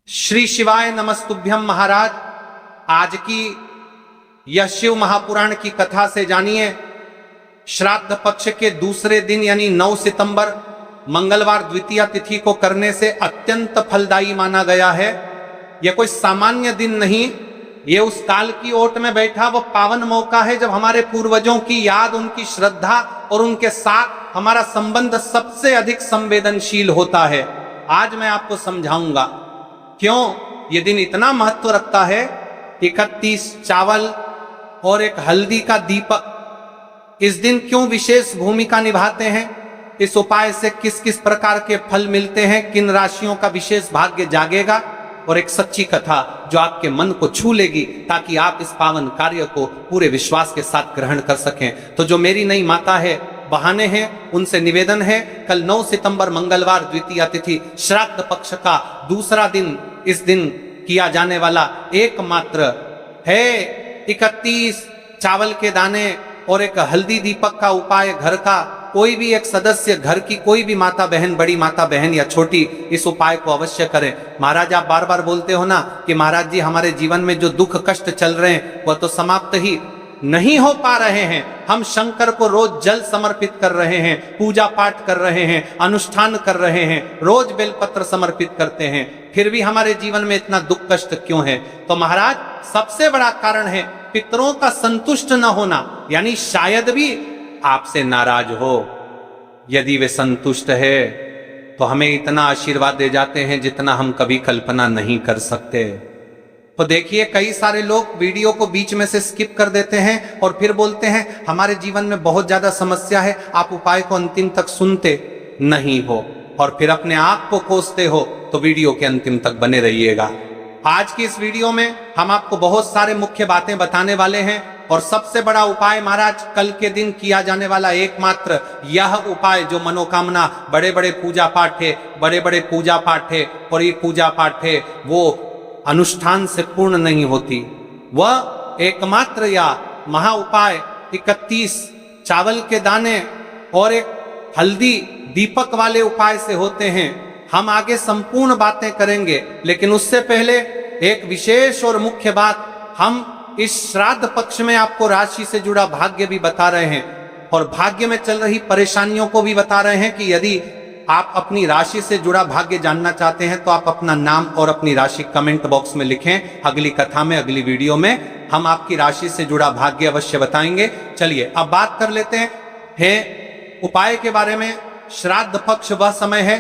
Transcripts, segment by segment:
श्री शिवाय नमस्तुभ्यम महाराज। आज की यह शिव महापुराण की कथा से जानिए, श्राद्ध पक्ष के दूसरे दिन यानी 9 सितंबर मंगलवार द्वितीया तिथि को करने से अत्यंत फलदायी माना गया है। यह कोई सामान्य दिन नहीं, ये उस काल की ओट में बैठा वो पावन मौका है जब हमारे पूर्वजों की याद, उनकी श्रद्धा और उनके साथ हमारा संबंध सबसे अधिक संवेदनशील होता है। आज मैं आपको समझाऊंगा क्यों ये दिन इतना महत्व रखता है। 31 चावल और एक हल्दी का दीपक इस दिन क्यों विशेष भूमिका निभाते हैं, इस उपाय से किस किस प्रकार के फल मिलते हैं, किन राशियों का विशेष भाग्य जागेगा, और एक सच्ची कथा जो आपके मन को छू लेगी ताकि आप इस पावन कार्य को पूरे विश्वास के साथ ग्रहण कर सकें। तो जो मेरी नई माता है, बहाने हैं, उनसे निवेदन है, कल 9 सितंबर मंगलवार द्वितीया तिथि श्राद्ध पक्ष का दूसरा दिन, इस दिन किया जाने वाला एकमात्र है 31 चावल के दाने और एक हल्दी दीपक का उपाय। घर का कोई भी एक सदस्य, घर की कोई भी माता बहन, बड़ी माता बहन या छोटी, इस उपाय को अवश्य करें। महाराज आप बार बार बोलते हो ना कि महाराज जी हमारे जीवन में जो दुख कष्ट चल रहे हैं वह तो समाप्त ही नहीं हो पा रहे हैं। हम शंकर को रोज जल समर्पित कर रहे हैं, पूजा पाठ कर रहे हैं, अनुष्ठान कर रहे हैं, रोज बेलपत्र समर्पित करते हैं, फिर भी हमारे जीवन में इतना दुख कष्ट क्यों है? तो महाराज सबसे बड़ा कारण है पितरों का संतुष्ट न होना, यानी शायद भी आपसे नाराज हो। यदि वे संतुष्ट है तो हमें इतना आशीर्वाद दे जाते हैं जितना हम कभी कल्पना नहीं कर सकते। तो देखिए, कई सारे लोग वीडियो को बीच में से स्किप कर देते हैं और फिर बोलते हैं हमारे जीवन में बहुत ज्यादा समस्या है, आप उपाय को अंतिम तक सुनते नहीं हो, और फिर अपने आप को कोसते हो। तो वीडियो के अंतिम तक बने रहिएगा। आज की इस वीडियो में हम आपको बहुत सारे मुख्य बातें बताने वाले हैं, और सबसे बड़ा उपाय महाराज कल के दिन किया जाने वाला एकमात्र यह उपाय, जो मनोकामना, बड़े बड़े पूजा पाठ है, बड़े बड़े पूजा पाठ है, और ये पूजा पाठ है वो अनुष्ठान से पूर्ण नहीं होती, वह एकमात्र या महा उपाय 31 चावल के दाने और एक हल्दी दीपक वाले उपाय से होते हैं। हम आगे संपूर्ण बातें करेंगे, लेकिन उससे पहले एक विशेष और मुख्य बात, हम इस श्राद्ध पक्ष में आपको राशि से जुड़ा भाग्य भी बता रहे हैं, और भाग्य में चल रही परेशानियों को भी बता रहे हैं कि यदि आप अपनी राशि से जुड़ा भाग्य जानना चाहते हैं तो आप अपना नाम और अपनी राशि कमेंट बॉक्स में लिखें। अगली कथा में, अगली वीडियो में हम आपकी राशि से जुड़ा भाग्य अवश्य बताएंगे। चलिए अब बात कर लेते हैं उपाय के बारे में। श्राद्ध पक्ष वह समय है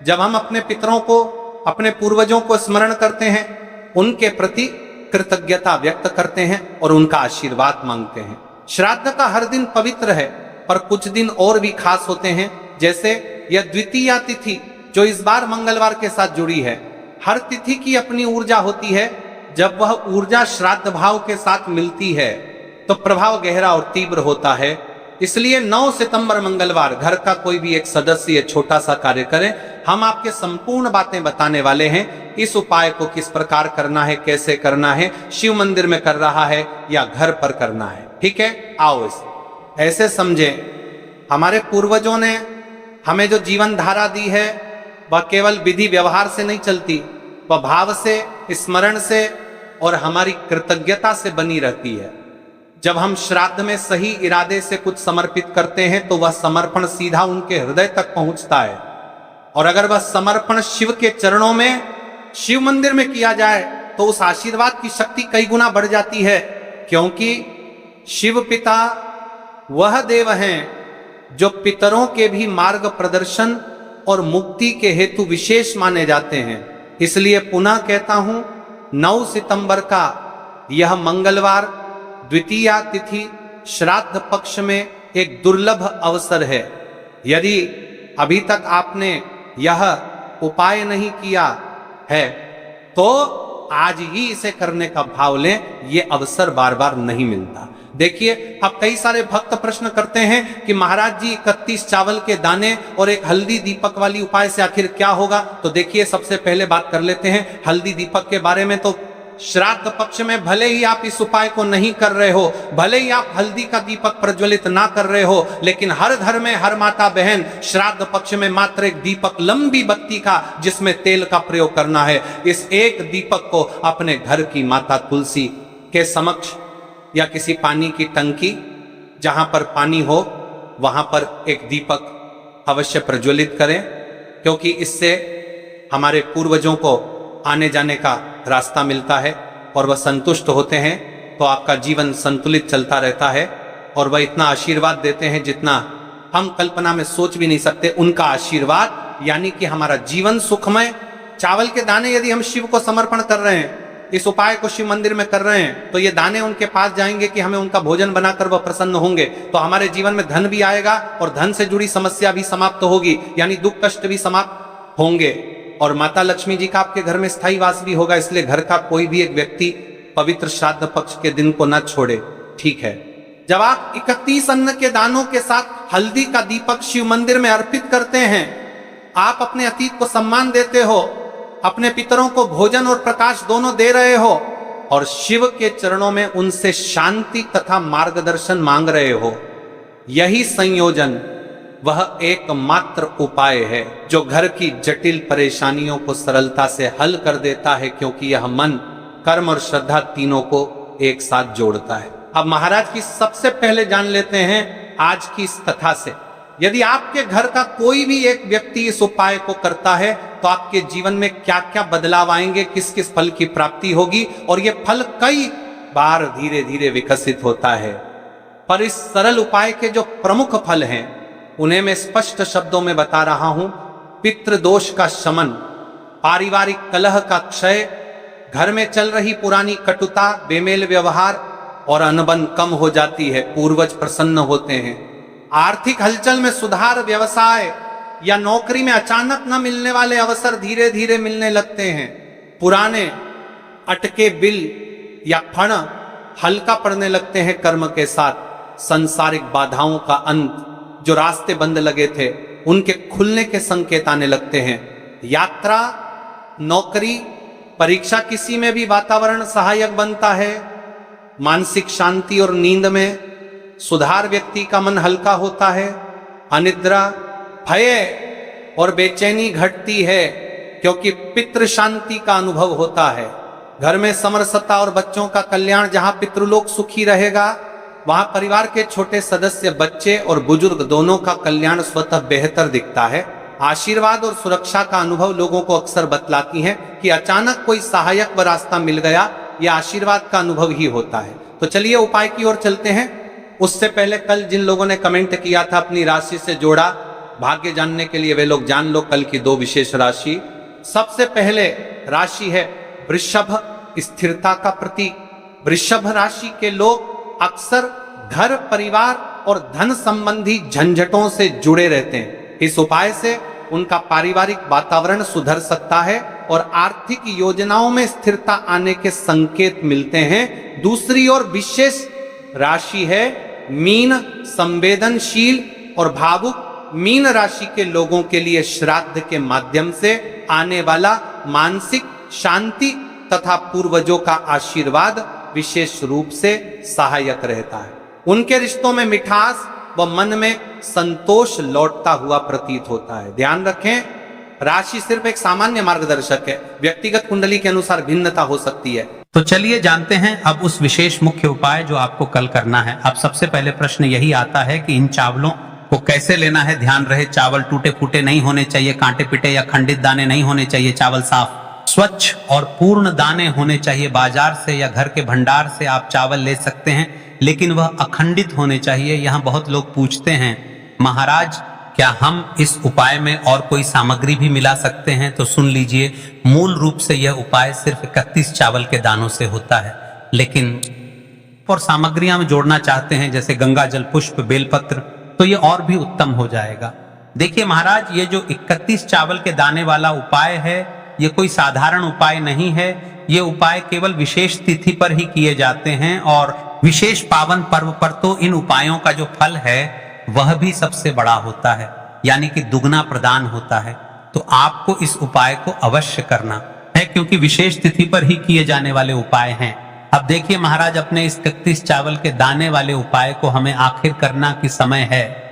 जब हम अपने पितरों को, अपने पूर्वजों को स्मरण करते हैं, उनके प्रति कृतज्ञता व्यक्त करते हैं और उनका आशीर्वाद मांगते हैं। श्राद्ध का हर दिन पवित्र है, पर कुछ दिन और भी खास होते हैं, जैसे यह द्वितीया तिथि जो इस बार मंगलवार के साथ जुड़ी है। हर तिथि की अपनी ऊर्जा होती है, जब वह ऊर्जा श्राद्ध भाव के साथ मिलती है तो प्रभाव गहरा और तीव्र होता है। इसलिए 9 सितंबर मंगलवार घर का कोई भी एक सदस्य ये छोटा सा कार्य करे। हम आपके संपूर्ण बातें बताने वाले हैं। इस उपाय को किस प्रकार करना है, कैसे करना है, शिव मंदिर में कर रहा है या घर पर करना है, ठीक है? आओ ऐसे समझे, हमारे पूर्वजों ने हमें जो जीवन धारा दी है वह केवल विधि व्यवहार से नहीं चलती, वह भाव से, स्मरण से और हमारी कृतज्ञता से बनी रहती है। जब हम श्राद्ध में सही इरादे से कुछ समर्पित करते हैं तो वह समर्पण सीधा उनके हृदय तक पहुंचता है, और अगर वह समर्पण शिव के चरणों में, शिव मंदिर में किया जाए तो उस आशीर्वाद की शक्ति कई गुना बढ़ जाती है, क्योंकि शिव पिता वह देव हैं जो पितरों के भी मार्ग प्रदर्शन और मुक्ति के हेतु विशेष माने जाते हैं। इसलिए पुनः कहता हूं, 9 सितंबर का यह मंगलवार द्वितीया तिथि श्राद्ध पक्ष में एक दुर्लभ अवसर है। यदि अभी तक आपने यह उपाय नहीं किया है तो आज ही इसे करने का भाव लें, ये अवसर बार बार नहीं मिलता। देखिए, अब कई सारे भक्त प्रश्न करते हैं कि महाराज जी 31 चावल के दाने और एक हल्दी दीपक वाली उपाय से आखिर क्या होगा? तो देखिए, सबसे पहले बात कर लेते हैं हल्दी दीपक के बारे में। तो श्राद्ध पक्ष में भले ही आप इस उपाय को नहीं कर रहे हो, भले ही आप हल्दी का दीपक प्रज्वलित ना कर रहे हो, लेकिन हर घर में हर माता बहन श्राद्ध पक्ष में मात्र एक दीपक, लंबी बत्ती का जिसमें तेल का प्रयोग करना है, इस एक दीपक को अपने घर की माता तुलसी के समक्ष या किसी पानी की टंकी जहां पर पानी हो वहां पर एक दीपक अवश्य प्रज्वलित करें, क्योंकि इससे हमारे पूर्वजों को आने जाने का रास्ता मिलता है और वह संतुष्ट होते हैं, तो आपका जीवन संतुलित चलता रहता है और वह इतना आशीर्वाद देते हैं जितना हम कल्पना में सोच भी नहीं सकते। उनका आशीर्वाद यानी कि हमारा जीवन सुखमय। चावल के दाने यदि हम शिव को समर्पण कर रहे हैं, इस उपाय को शिव मंदिर में कर रहे हैं, तो ये दाने उनके पास जाएंगे कि हमें उनका भोजन बनाकर वह प्रसन्न होंगे, तो हमारे जीवन में धन भी आएगा और धन से जुड़ी समस्या भी समाप्त होगी, यानी दुख कष्ट भी समाप्त होंगे और माता लक्ष्मी जी का आपके घर में स्थायी वास भी होगा। इसलिए घर का कोई भी एक व्यक्ति पवित्र श्राद्ध पक्ष के दिन को न छोड़े, ठीक है। जब आप 31 अन्न के दानों के साथ हल्दी का दीपक शिव मंदिर में अर्पित करते हैं, आप अपने अतीत को सम्मान देते हो, अपने पितरों को भोजन और प्रकाश दोनों दे रहे हो और शिव के चरणों में उनसे शांति तथा मार्गदर्शन मांग रहे हो। यही संयोजन वह एकमात्र उपाय है जो घर की जटिल परेशानियों को सरलता से हल कर देता है, क्योंकि यह मन, कर्म और श्रद्धा तीनों को एक साथ जोड़ता है। अब महाराज की सबसे पहले जान लेते हैं आज की इस कथा से। यदि आपके घर का कोई भी एक व्यक्ति इस उपाय को करता है तो आपके जीवन में क्या क्या बदलाव आएंगे, किस किस फल की प्राप्ति होगी, और यह फल कई बार धीरे धीरे विकसित होता है। पर इस सरल उपाय के जो प्रमुख फल हैं उन्हें मैं स्पष्ट शब्दों में बता रहा हूं। पितृदोष का शमन, पारिवारिक कलह का क्षय, घर में चल रही पुरानी कटुता, बेमेल व्यवहार और अनबन कम हो जाती है, पूर्वज प्रसन्न होते हैं। आर्थिक हलचल में सुधार, व्यवसाय या नौकरी में अचानक न मिलने वाले अवसर धीरे धीरे मिलने लगते हैं। पुराने अटके बिल या फण हल्का पड़ने लगते हैं कर्म के साथ। सांसारिक बाधाओं का अंत, जो रास्ते बंद लगे थे उनके खुलने के संकेत आने लगते हैं। यात्रा, नौकरी, परीक्षा, किसी में भी वातावरण सहायक बनता है। मानसिक शांति और नींद में सुधार, व्यक्ति का मन हल्का होता है। अनिद्रा, भय और बेचैनी घटती है, क्योंकि पितृ शांति का अनुभव होता है। घर में समरसता और बच्चों का कल्याण, जहां पितृलोक सुखी रहेगा वहां परिवार के छोटे सदस्य, बच्चे और बुजुर्ग दोनों का कल्याण स्वतः बेहतर दिखता है। आशीर्वाद और सुरक्षा का अनुभव लोगों को अक्सर बतलाती हैं कि अचानक कोई सहायक व रास्ता मिल गया, यह आशीर्वाद का अनुभव ही होता है। तो चलिए उपाय की ओर चलते हैं। उससे पहले कल जिन लोगों ने कमेंट किया था अपनी राशि से जोड़ा, भाग्य जानने के लिए वे लोग जान लो कल की 2 विशेष राशि। सबसे पहले राशि है वृषभ, स्थिरता का प्रतीक। वृषभ राशि के लोग अक्सर घर, परिवार और धन संबंधी झंझटों से जुड़े रहते हैं। इस उपाय से उनका पारिवारिक वातावरण सुधर सकता है और आर्थिक योजनाओं में स्थिरता आने के संकेत मिलते हैं। दूसरी ओर विशेष राशि है मीन, संवेदनशील और भावुक। मीन राशि के लोगों के लिए श्राद्ध के माध्यम से आने वाला मानसिक शांति तथा पूर्वजों का आशीर्वाद विशेष रूप से सहायक रहता है। उनके रिश्तों में मिठास व मन में संतोष लौटता हुआ प्रतीत होता है। ध्यान रखें, राशि सिर्फ एक सामान्य मार्गदर्शक है, व्यक्तिगत कुंडली के अनुसार भिन्नता हो सकती है। तो चलिए जानते हैं अब उस विशेष मुख्य उपाय जो आपको कल करना है। अब सबसे पहले प्रश्न यही आता है कि इन चावलों को कैसे लेना है। ध्यान रहे, चावल टूटे फूटे नहीं होने चाहिए, कांटे पिटे या खंडित दाने नहीं होने चाहिए। चावल साफ, स्वच्छ और पूर्ण दाने होने चाहिए। बाजार से या घर के भंडार से आप चावल ले सकते हैं, लेकिन वह अखंडित होने चाहिए। यहाँ बहुत लोग पूछते हैं, महाराज क्या हम इस उपाय में और कोई सामग्री भी मिला सकते हैं? तो सुन लीजिए, मूल रूप से यह उपाय सिर्फ 31 चावल के दानों से होता है, लेकिन और सामग्रियां हम जोड़ना चाहते हैं जैसे गंगा जल, पुष्प, बेलपत्र, तो ये और भी उत्तम हो जाएगा। देखिए महाराज, ये जो 31 चावल के दाने वाला उपाय है, ये कोई साधारण उपाय नहीं है। ये उपाय केवल विशेष तिथि पर ही किए जाते हैं और विशेष पावन पर्व पर तो इन उपायों का जो फल है वह भी सबसे बड़ा होता है, यानी कि दुगना प्रदान होता है। तो आपको इस उपाय को अवश्य करना है, क्योंकि विशेष तिथि पर ही किए जाने वाले उपाय हैं। अब देखिए महाराज, अपने इस 31 चावल के दाने वाले उपाय को हमें आखिर करना की समय है।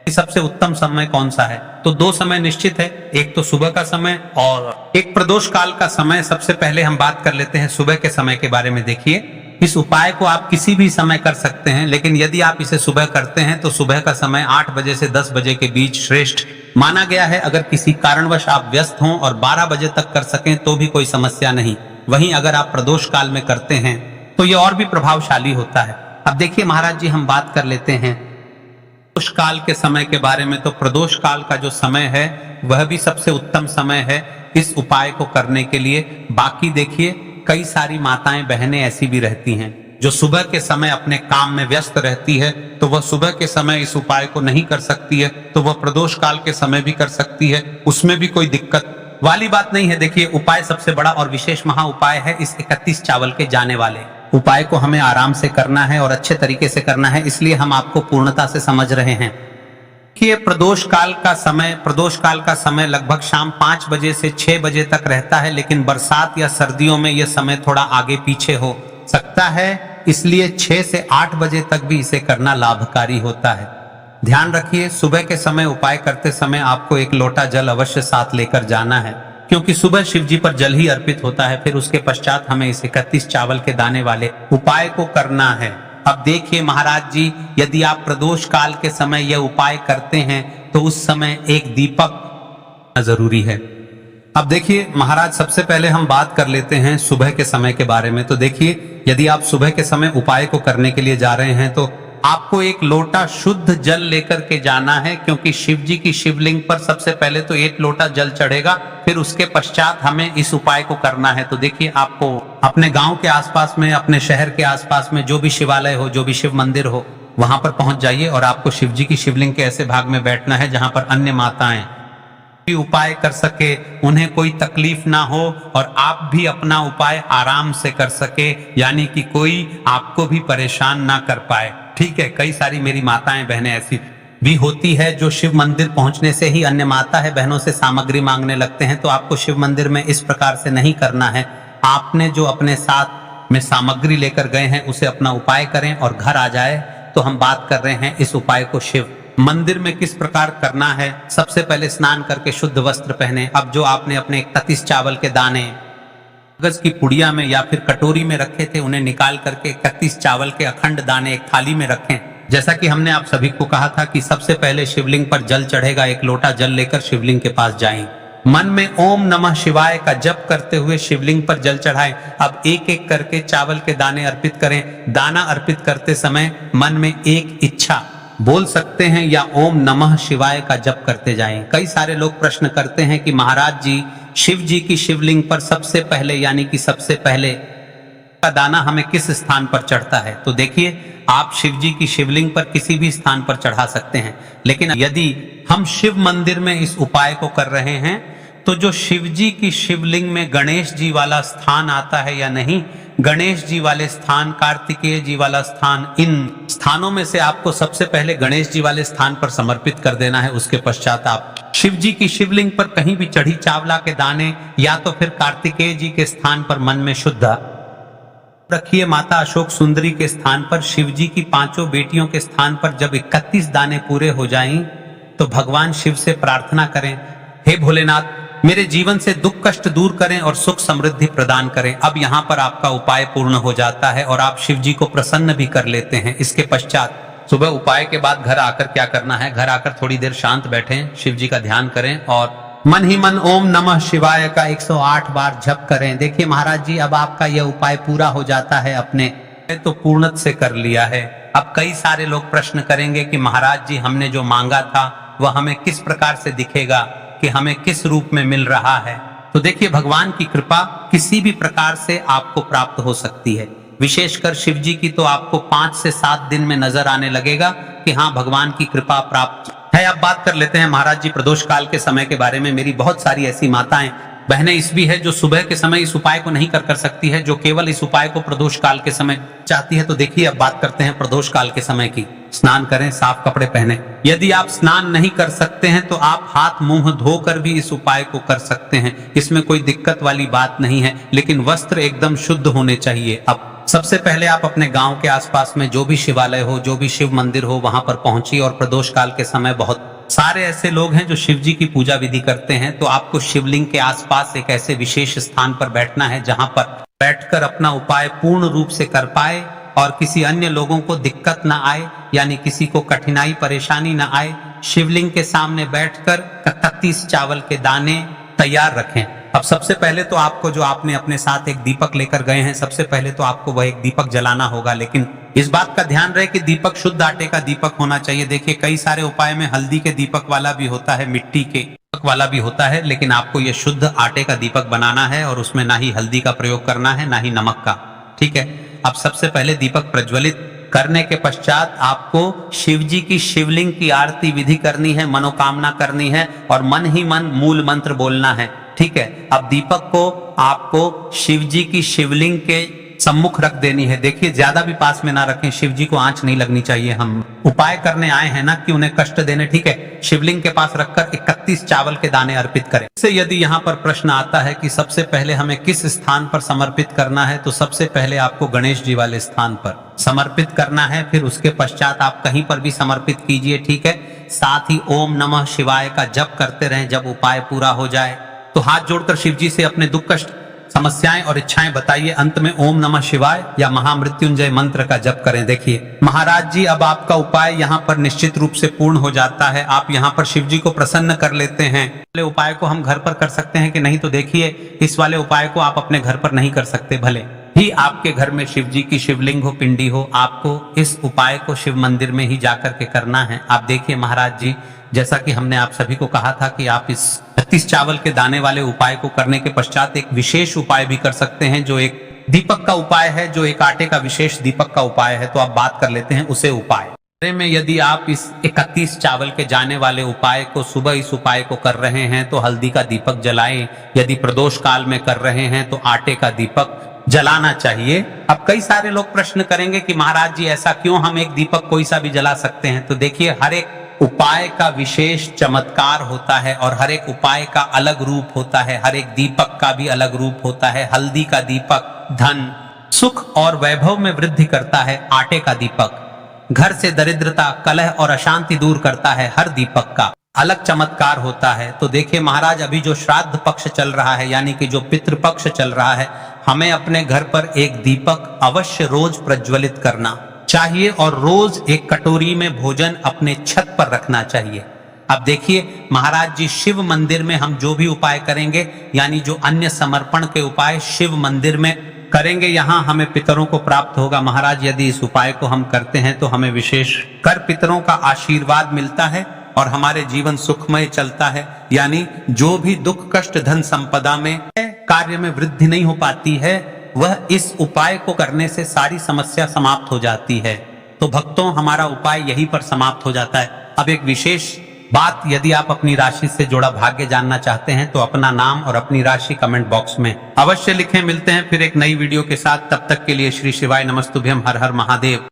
सबसे उत्तम समय कौन सा है? तो दो समय निश्चित है, एक तो सुबह का समय और एक प्रदोष काल का समय। सबसे पहले हम बात कर लेते हैं सुबह के समय के बारे में। देखिए, इस उपाय को आप किसी भी समय कर सकते हैं, लेकिन यदि आप इसे सुबह करते हैं तो सुबह का समय 8 बजे से 10 बजे के बीच श्रेष्ठ माना गया है। अगर किसी कारणवश आप व्यस्त हों और 12 बजे तक कर सकें तो भी कोई समस्या नहीं। वहीं अगर आप प्रदोष काल में करते हैं तो यह और भी प्रभावशाली होता है। अब देखिए महाराज जी, हम बात कर लेते हैं प्रदोष काल के समय के बारे में। तो प्रदोष काल का जो समय है वह भी सबसे उत्तम समय है इस उपाय को करने के लिए। बाकी देखिए, कई सारी माताएं बहनें ऐसी भी रहती हैं जो सुबह के समय अपने काम में व्यस्त रहती है, तो वह सुबह के समय इस उपाय को नहीं कर सकती है, तो वह प्रदोष काल के समय भी कर सकती है, उसमें भी कोई दिक्कत वाली बात नहीं है। देखिए, उपाय सबसे बड़ा और विशेष महा उपाय है इस 31 चावल के जाने वाले उपाय को हमें आराम से करना है और अच्छे तरीके से करना है, इसलिए हम आपको पूर्णता से समझ रहे हैं कि प्रदोष काल का समय लगभग शाम 5 बजे से 6 बजे तक रहता है, लेकिन बरसात या सर्दियों में यह समय थोड़ा आगे पीछे हो सकता है, इसलिए 6 से 8 बजे तक भी इसे करना लाभकारी होता है। ध्यान रखिए, सुबह के समय उपाय करते समय आपको 1 लोटा जल अवश्य साथ लेकर जाना है, क्योंकि सुबह शिव जी पर जल ही अर्पित होता है। फिर उसके पश्चात हमें इस 31 चावल के दाने वाले उपाय को करना है। अब देखिए महाराज जी, यदि आप प्रदोष काल के समय यह उपाय करते हैं तो उस समय एक दीपक जरूरी है। अब देखिए महाराज, सबसे पहले हम बात कर लेते हैं सुबह के समय के बारे में। तो देखिए, यदि आप सुबह के समय उपाय को करने के लिए जा रहे हैं तो आपको 1 लोटा शुद्ध जल लेकर के जाना है, क्योंकि शिव जी की शिवलिंग पर सबसे पहले तो 1 लोटा जल चढ़ेगा, फिर उसके पश्चात हमें इस उपाय को करना है। तो देखिए, आपको अपने गांव के आसपास में, अपने शहर के आसपास में जो भी शिवालय हो, जो भी शिव मंदिर हो, वहां पर पहुंच जाइए और आपको शिव जी की शिवलिंग के ऐसे भाग में बैठना है जहां पर अन्य माताएं भी उपाय कर सके, उन्हें कोई तकलीफ ना हो और आप भी अपना उपाय आराम से कर सके, यानी कि कोई आपको भी परेशान ना कर पाए। ठीक है, कई सारी मेरी माताएं बहनें ऐसी भी होती है जो शिव मंदिर पहुंचने से ही अन्य माता है बहनों से सामग्री मांगने लगते हैं। तो आपको शिव मंदिर में इस प्रकार से नहीं करना है। आपने जो अपने साथ में सामग्री लेकर गए हैं उसे अपना उपाय करें और घर आ जाए। तो हम बात कर रहे हैं इस उपाय को शिव मंदिर में किस प्रकार करना है। सबसे पहले स्नान करके शुद्ध वस्त्र पहने। अब जो आपने अपने 31 चावल के दाने कागज की पुड़िया में या फिर कटोरी में रखे थे, उन्हें निकाल करके 31 चावल के अखंड दाने एक थाली में रखें। जैसा कि हमने आप सभी को कहा था कि सबसे पहले शिवलिंग पर जल चढ़ेगा, 1 लोटा जल लेकर शिवलिंग के पास जाएं। मन में ओम नमः शिवाय का जप करते हुए शिवलिंग पर जल चढ़ाएं। अब एक एक करके चावल के दाने अर्पित करें। दाना अर्पित करते समय मन में एक इच्छा बोल सकते हैं या ओम नमः शिवाय का जप करते जाएं। कई सारे लोग प्रश्न करते हैं कि महाराज जी, शिव जी की शिवलिंग पर सबसे पहले यानी कि सबसे पहले का दाना हमें किस स्थान पर चढ़ता है? तो देखिए, आप शिव जी की शिवलिंग पर किसी भी स्थान पर चढ़ा सकते हैं, लेकिन यदि हम शिव मंदिर में इस उपाय को कर रहे हैं तो जो शिव जी की शिवलिंग में गणेश जी वाला स्थान आता है या नहीं, गणेश जी वाले स्थान, कार्तिकेय जी वाला स्थान, इन स्थानों में से आपको सबसे पहले गणेश जी वाले स्थान पर समर्पित कर देना है। उसके पश्चात आप शिव जी की शिवलिंग पर कहीं भी चढ़ी चावला के दाने या तो फिर कार्तिकेय जी के स्थान पर मन में शुद्ध रखिए। माता अशोक सुंदरी के स्थान पर, शिव जी की 5 बेटियों के स्थान पर जब 31 दाने पूरे हो जाएं तो भगवान शिव से प्रार्थना करें, हे भोलेनाथ, मेरे जीवन से दुख कष्ट दूर करें और सुख समृद्धि प्रदान करें। अब यहाँ पर आपका उपाय पूर्ण हो जाता है और आप शिव जी को प्रसन्न भी कर लेते हैं। इसके पश्चात सुबह उपाय के बाद घर आकर क्या करना है? घर आकर थोड़ी देर शांत बैठें, शिव जी का ध्यान करें और मन ही मन ओम नमः शिवाय का 108 बार जप करें। देखिए महाराज जी, अब आपका यह उपाय पूरा हो जाता है। अपने तो पूर्णत से कर लिया है। अब कई सारे लोग प्रश्न करेंगे कि महाराज जी, हमने जो मांगा था वह हमें किस प्रकार से दिखेगा, कि हमें किस रूप में मिल रहा है? तो देखिए, भगवान की कृपा किसी भी प्रकार से आपको प्राप्त हो सकती है। विशेषकर शिव जी की तो आपको 5 से 7 दिन में नजर आने लगेगा कि हाँ, भगवान की कृपा प्राप्त है। अब बात कर लेते हैं महाराज जी प्रदोष काल के समय के बारे में। मेरी बहुत सारी ऐसी माताएं बहनें इस भी है जो सुबह के समय इस उपाय को नहीं कर सकती है, जो केवल इस उपाय को प्रदोष काल के समय चाहती है। तो देखिए अब बात करते हैं प्रदोष काल के समय की। स्नान करें, साफ कपड़े पहने। यदि आप स्नान नहीं कर सकते हैं तो आप हाथ मुंह धोकर भी इस उपाय को कर सकते हैं, इसमें कोई दिक्कत वाली बात नहीं है, लेकिन वस्त्र एकदम शुद्ध होने चाहिए। अब सबसे पहले आप अपने गांव के आसपास में जो भी शिवालय हो, जो भी शिव मंदिर हो, वहां पर पहुंचिए। और प्रदोष काल के समय बहुत सारे ऐसे लोग हैं जो शिव जी की पूजा विधि करते हैं, तो आपको शिवलिंग के आसपास एक ऐसे विशेष स्थान पर बैठना है जहां पर बैठकर अपना उपाय पूर्ण रूप से कर पाए और किसी अन्य लोगों को दिक्कत ना आए, यानी किसी को कठिनाई परेशानी ना आए। शिवलिंग के सामने बैठकर 31 चावल के दाने तैयार रखें। अब सबसे पहले तो आपको, जो आपने अपने साथ एक दीपक लेकर गए हैं, सबसे पहले तो आपको वह एक दीपक जलाना होगा, लेकिन इस बात का ध्यान रहे कि दीपक शुद्ध आटे का दीपक होना चाहिए। देखिए कई सारे उपाय में हल्दी के दीपक वाला भी होता है, मिट्टी के दीपक वाला भी होता है, लेकिन आपको यह शुद्ध आटे का दीपक बनाना है और उसमें ना ही हल्दी का प्रयोग करना है, ना ही नमक का। ठीक है। अब सबसे पहले दीपक प्रज्वलित करने के पश्चात आपको शिव जी की शिवलिंग की आरती विधि करनी है, मनोकामना करनी है और मन ही मन मूल मंत्र बोलना है। ठीक है। अब दीपक को आपको शिव जी की शिवलिंग के सम्मुख रख देनी है। देखिए ज्यादा भी पास में ना रखें, शिव जी को आंच नहीं लगनी चाहिए। हम उपाय करने आए हैं ना कि उन्हें कष्ट देने। ठीक है। शिवलिंग के पास रखकर 31 चावल के दाने अर्पित करें। इससे यदि यहाँ पर प्रश्न आता है कि सबसे पहले हमें किस स्थान पर समर्पित करना है, तो सबसे पहले आपको गणेश जी वाले स्थान पर समर्पित करना है। फिर उसके पश्चात आप कहीं पर भी समर्पित कीजिए। ठीक है। साथ ही ओम नमः शिवाय का जप करते रहें। जब उपाय पूरा हो जाए तो हाथ जोड़कर शिव जी से अपने दुख कष्ट, समस्याएं और इच्छाएं बताइए। अंत में ओम नमः शिवाय या महामृत्युंजय मंत्र का जप करें। देखिए महाराज जी, अब आपका उपाय यहाँ पर निश्चित रूप से पूर्ण हो जाता है। आप यहाँ पर शिव जी को प्रसन्न कर लेते हैं। वाले उपाय को हम घर पर कर सकते हैं कि नहीं, तो देखिए इस वाले उपाय को आप अपने घर पर नहीं कर सकते। भले ही आपके घर में शिव जी की शिवलिंग हो, पिंडी हो, आपको इस उपाय को शिव मंदिर में ही जाकर के करना है। आप देखिए महाराज जी, जैसा कि हमने आप सभी को कहा था कि आप इस 36 चावल के दाने वाले उपाय को करने के पश्चात एक विशेष उपाय भी कर सकते हैं, जो एक दीपक का उपाय है, जो एक आटे का विशेष दीपक का उपाय है। तो आप बात कर लेते हैं उसे उपाय में। यदि आप इस 31 चावल के जाने वाले उपाय को सुबह इस उपाय को कर रहे हैं तो हल्दी का दीपक जलाएं। यदि प्रदोष काल में कर रहे हैं तो आटे का दीपक जलाना चाहिए। अब कई सारे लोग प्रश्न करेंगे कि महाराज जी ऐसा क्यों, हम एक दीपक कोई सा भी जला सकते हैं। तो देखिए हर एक उपाय का विशेष चमत्कार होता है और हर एक उपाय का अलग रूप होता है। हर एक दीपक का भी अलग रूप होता है। हल्दी का दीपक धन, सुख और वैभव में वृद्धि करता है। आटे का दीपक घर से दरिद्रता, कलह और अशांति दूर करता है। हर दीपक का अलग चमत्कार होता है। तो देखिए महाराज, अभी जो श्राद्ध पक्ष चल रहा है, यानी कि जो पितृपक्ष चल रहा है, हमें अपने घर पर एक दीपक अवश्य रोज प्रज्वलित करना चाहिए और रोज एक कटोरी में भोजन अपने छत पर रखना चाहिए। अब देखिए महाराज जी, शिव मंदिर में हम जो भी उपाय करेंगे, यानी जो अन्य समर्पण के उपाय शिव मंदिर में करेंगे, यहाँ हमें पितरों को प्राप्त होगा। महाराज यदि इस उपाय को हम करते हैं तो हमें विशेष कर पितरों का आशीर्वाद मिलता है और हमारे जीवन सुखमय चलता है। यानी जो भी दुख कष्ट धन संपदा में कार्य में वृद्धि नहीं हो पाती है, वह इस उपाय को करने से सारी समस्या समाप्त हो जाती है। तो भक्तों, हमारा उपाय यहीं पर समाप्त हो जाता है। अब एक विशेष बात, यदि आप अपनी राशि से जुड़ा भाग्य जानना चाहते हैं तो अपना नाम और अपनी राशि कमेंट बॉक्स में अवश्य लिखें। मिलते हैं फिर एक नई वीडियो के साथ। तब तक के लिए श्री शिवाय नमस्तुभ्यम। हर हर महादेव।